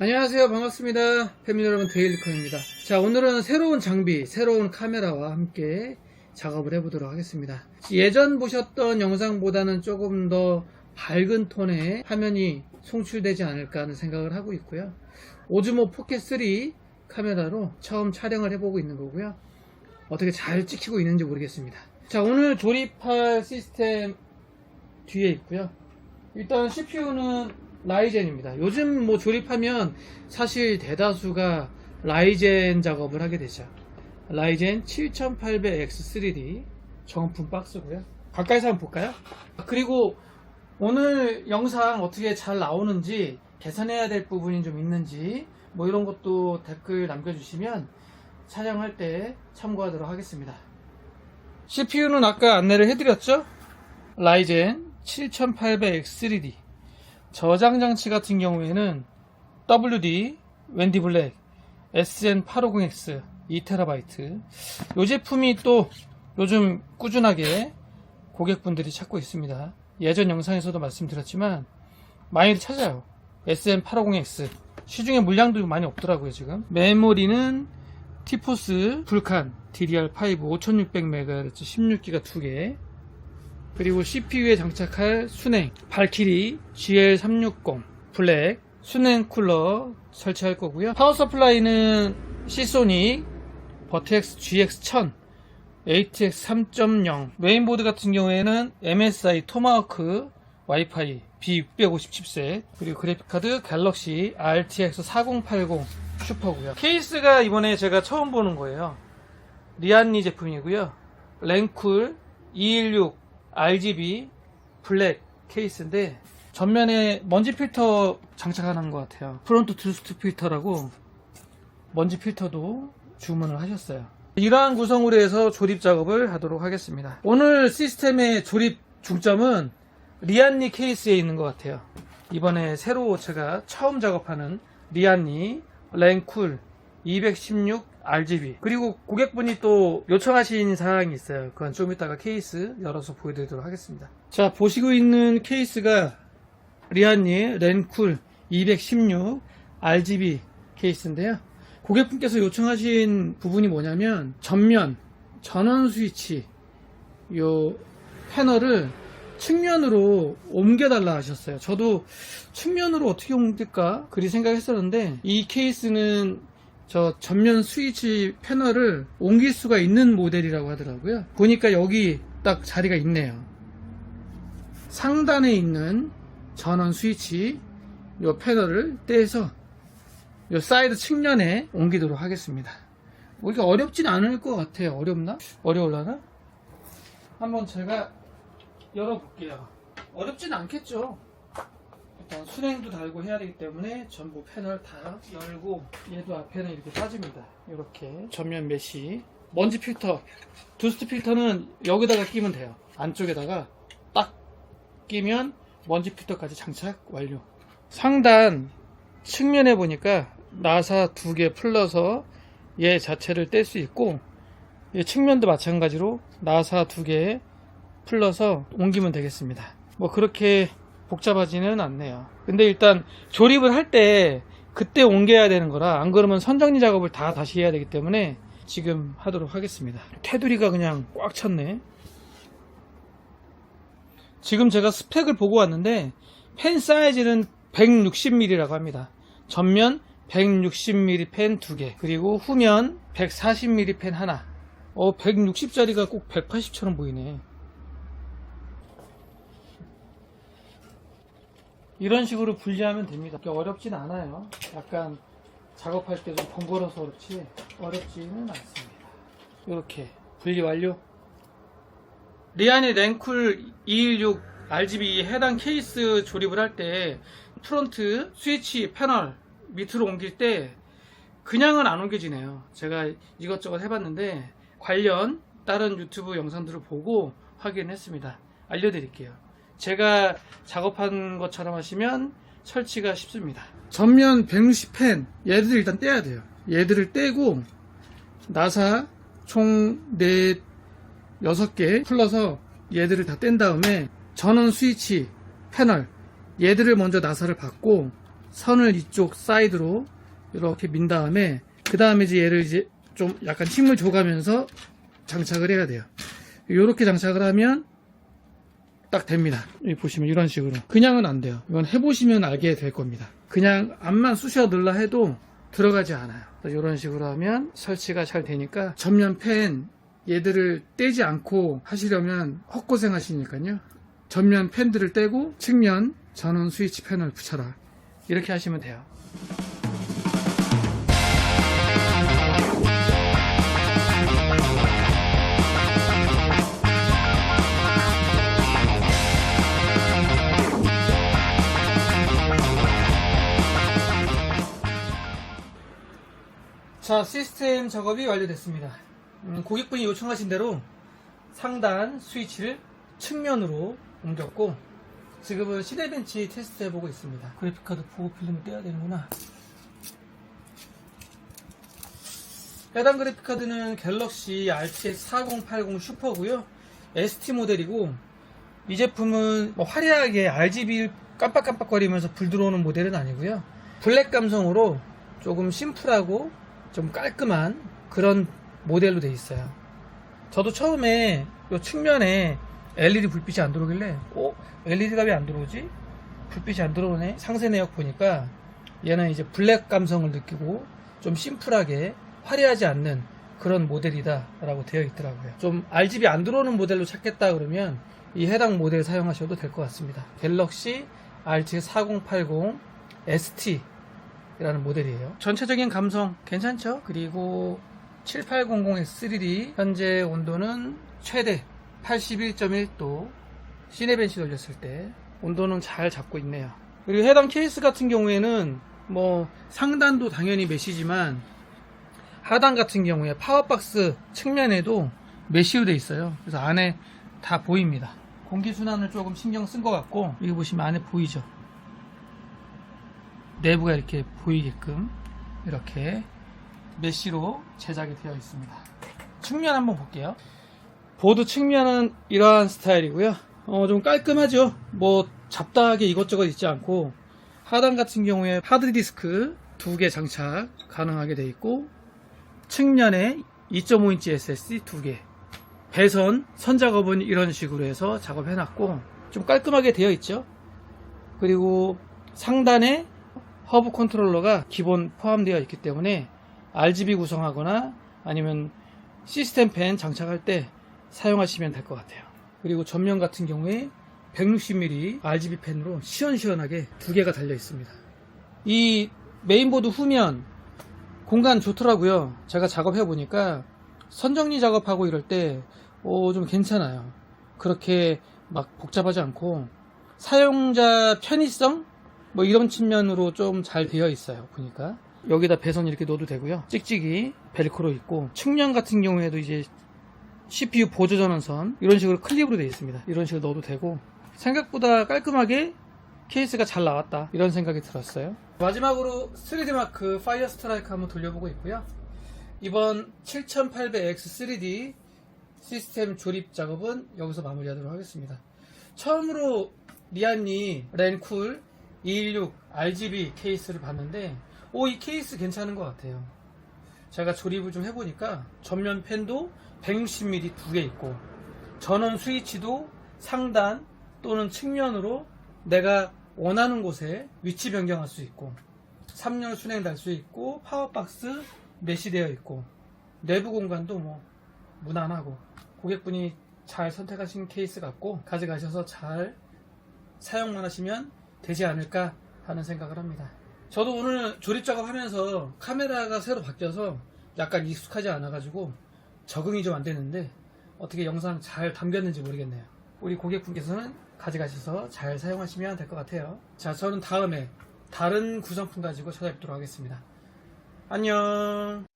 안녕하세요. 반갑습니다. 패밀리 여러분, 데일리컨입니다. 자, 오늘은 새로운 장비, 새로운 카메라와 함께 작업을 해보도록 하겠습니다. 예전 보셨던 영상보다는 조금 더 밝은 톤의 화면이 송출되지 않을까 하는 생각을 하고 있고요. 오즈모 포켓3 카메라로 처음 촬영을 해보고 있는 거고요. 어떻게 잘 찍히고 있는지 모르겠습니다. 자, 오늘 조립할 시스템 뒤에 있고요. 일단 CPU는 라이젠입니다. 요즘 뭐 조립하면 사실 대다수가 라이젠 작업을 하게 되죠. 라이젠 7800X3D 정품 박스고요. 가까이서 한번 볼까요? 그리고 오늘 영상 어떻게 잘 나오는지, 개선해야 될 부분이 좀 있는지 뭐 이런 것도 댓글 남겨주시면 촬영할 때 참고하도록 하겠습니다. CPU는 아까 안내를 해드렸죠? 라이젠 7800X3D 저장 장치 같은 경우에는 WD, 웬디 블랙, SN850X 2TB. 이 제품이 또 요즘 꾸준하게 고객분들이 찾고 있습니다. 예전 영상에서도 말씀드렸지만 많이들 찾아요. SN850X 시중에 물량도 많이 없더라고요. 지금 메모리는 티포스 불칸 DDR5 5600MHz 16GB 2개, 그리고 CPU에 장착할 순행 발키리 GL360 블랙 순행 쿨러 설치할 거고요. 파워 서플라이는 시소닉 버텍스 GX1000 ATX 3.0. 메인보드 같은 경우에는 MSI 토마호크 와이파이 B650 칩셋, 그리고 그래픽카드 갤럭시 RTX 4080 슈퍼고요. 케이스가 이번에 제가 처음 보는 거예요. 리안니 제품이고요. 랭쿨 216 RGB 블랙 케이스인데 전면에 먼지 필터 장착하는 것 같아요. 프론트 드스트 필터라고 먼지 필터도 주문을 하셨어요. 이러한 구성으로 해서 조립 작업을 하도록 하겠습니다. 오늘 시스템의 조립 중점은 리안니 케이스에 있는 것 같아요. 이번에 새로 제가 처음 작업하는 리안니 랭쿨 216 RGB, 그리고 고객분이 또 요청하신 사항이 있어요. 그건 좀 이따가 케이스 열어서 보여드리도록 하겠습니다. 자, 보시고 있는 케이스가 리안니 랭쿨 216 RGB 케이스인데요. 고객분께서 요청하신 부분이 뭐냐면 전면 전원 스위치 요 패널을 측면으로 옮겨달라 하셨어요. 저도 측면으로 어떻게 옮길까 그리 생각했었는데, 이 케이스는 저 전면 스위치 패널을 옮길 수가 있는 모델이라고 하더라고요. 보니까 여기 딱 자리가 있네요. 상단에 있는 전원 스위치 요 패널을 떼서 요 사이드 측면에 옮기도록 하겠습니다. 뭐 이게 어렵진 않을 것 같아요. 어렵나? 어려울라나? 한번 제가 열어볼게요. 어렵진 않겠죠. 일단 순행도 달고 해야 되기 때문에 전부 패널 다 열고, 얘도 앞에는 이렇게 빠집니다. 이렇게 전면 메쉬 먼지 필터, 두스트 필터는 여기다가 끼면 돼요. 안쪽에다가 딱 끼면 먼지 필터까지 장착 완료. 상단 측면에 보니까 나사 2개 풀러서 얘 자체를 뗄 수 있고, 얘 측면도 마찬가지로 나사 2개 풀러서 옮기면 되겠습니다. 뭐 그렇게 복잡하지는 않네요. 근데 일단 조립을 할 때 그때 옮겨야 되는 거라, 안 그러면 선정리 작업을 다 다시 해야 되기 때문에 지금 하도록 하겠습니다. 테두리가 그냥 꽉 찼네. 지금 제가 스펙을 보고 왔는데 펜 사이즈는 160mm라고 합니다. 전면 160mm 펜 2개, 그리고 후면 140mm 펜 하나. 160짜리가 꼭 180처럼 보이네. 이런 식으로 분리하면 됩니다. 어렵진 않아요. 약간 작업할 때 좀 번거로워서 그렇지 어렵지는 않습니다. 이렇게 분리 완료. 리안니 랭쿨 216 RGB 해당 케이스 조립을 할 때 프론트 스위치 패널 밑으로 옮길 때 그냥은 안 옮겨지네요. 제가 이것저것 해봤는데 관련 다른 유튜브 영상들을 보고 확인했습니다. 알려드릴게요. 제가 작업한 것처럼 하시면 설치가 쉽습니다. 전면 160펜 얘들을 일단 떼야 돼요. 얘들을 떼고 나사 총 6개 풀러서 얘들을 다 뗀 다음에 전원 스위치 패널 얘들을 먼저 나사를 받고 선을 이쪽 사이드로 이렇게 민 다음에 그 다음에 이제 얘를 이제 좀 약간 힘을 줘가면서 장착을 해야 돼요. 이렇게 장착을 하면 딱 됩니다. 여기 보시면 이런 식으로. 그냥은 안 돼요. 이건 해보시면 알게 될 겁니다. 그냥 앞만 쑤셔 넣으려 해도 들어가지 않아요. 이런 식으로 하면 설치가 잘 되니까 전면 팬 얘들을 떼지 않고 하시려면 헛고생 하시니까요. 전면 팬들을 떼고 측면 전원 스위치 팬을 붙여라. 이렇게 하시면 돼요. 자, 시스템 작업이 완료됐습니다. 고객분이 요청하신 대로 상단 스위치를 측면으로 옮겼고 지금은 시네벤치 테스트 해보고 있습니다. 그래픽카드 보호 필름을 떼야 되는구나. 해당 그래픽카드는 갤럭시 RTX 4080 슈퍼고요. ST 모델이고 이 제품은 뭐 화려하게 RGB 깜빡깜빡거리면서 불 들어오는 모델은 아니고요. 블랙 감성으로 조금 심플하고 좀 깔끔한 그런 모델로 되어 있어요. 저도 처음에 이 측면에 LED 불빛이 안 들어오길래 LED가 왜 안 들어오지? 불빛이 안 들어오네. 상세 내역 보니까 얘는 이제 블랙 감성을 느끼고 좀 심플하게 화려하지 않는 그런 모델이다 라고 되어 있더라고요. 좀 RGB 안 들어오는 모델로 찾겠다 그러면 이 해당 모델 사용하셔도 될 것 같습니다. 갤럭시 RTX 4080 ST 라는 모델이에요. 전체적인 감성 괜찮죠? 그리고 7800X3D 현재 온도는 최대 81.1도 시네벤치 돌렸을 때 온도는 잘 잡고 있네요. 그리고 해당 케이스 같은 경우에는 뭐 상단도 당연히 메쉬지만 하단 같은 경우에 파워박스 측면에도 메쉬로 되어 있어요. 그래서 안에 다 보입니다. 공기순환을 조금 신경 쓴 것 같고 여기 보시면 안에 보이죠? 내부가 이렇게 보이게끔 이렇게 메쉬로 제작이 되어 있습니다. 측면 한번 볼게요. 보드 측면은 이러한 스타일이고요. 좀 깔끔하죠. 뭐 잡다하게 이것저것 있지 않고 하단 같은 경우에 하드디스크 2개 장착 가능하게 되어 있고 측면에 2.5인치 SSD 2개 배선 선 작업은 이런 식으로 해서 작업해 놨고 좀 깔끔하게 되어 있죠. 그리고 상단에 허브 컨트롤러가 기본 포함되어 있기 때문에 RGB 구성하거나 아니면 시스템 팬 장착할 때 사용하시면 될 것 같아요. 그리고 전면 같은 경우에 160mm RGB 팬으로 시원시원하게 2개가 달려 있습니다. 이 메인보드 후면 공간 좋더라고요. 제가 작업해 보니까 선정리 작업하고 이럴 때 좀 괜찮아요. 그렇게 막 복잡하지 않고 사용자 편의성 뭐 이런 측면으로 좀 잘 되어 있어요. 보니까 여기다 배선 이렇게 넣어도 되고요. 찍찍이 벨크로 있고 측면 같은 경우에도 이제 CPU 보조 전원선 이런 식으로 클립으로 되어 있습니다. 이런 식으로 넣어도 되고 생각보다 깔끔하게 케이스가 잘 나왔다 이런 생각이 들었어요. 마지막으로 3D마크 파이어 스트라이크 한번 돌려보고 있고요. 이번 7800X 3D 시스템 조립 작업은 여기서 마무리하도록 하겠습니다. 처음으로 리안리 렌쿨 216 RGB 케이스를 봤는데 이 케이스 괜찮은 것 같아요. 제가 조립을 좀 해보니까 전면 팬도 160mm 2개 있고 전원 스위치도 상단 또는 측면으로 내가 원하는 곳에 위치 변경할 수 있고 3열 순행 달 수 있고 파워박스 메쉬되어 있고 내부 공간도 뭐 무난하고 고객분이 잘 선택하신 케이스 같고 가져가셔서 잘 사용만 하시면 되지 않을까 하는 생각을 합니다. 저도 오늘 조립 작업하면서 카메라가 새로 바뀌어서 약간 익숙하지 않아 가지고 적응이 좀 안 되는데 어떻게 영상 잘 담겼는지 모르겠네요. 우리 고객분께서는 가져가셔서 잘 사용하시면 될 것 같아요. 자, 저는 다음에 다른 구성품 가지고 찾아뵙도록 하겠습니다. 안녕.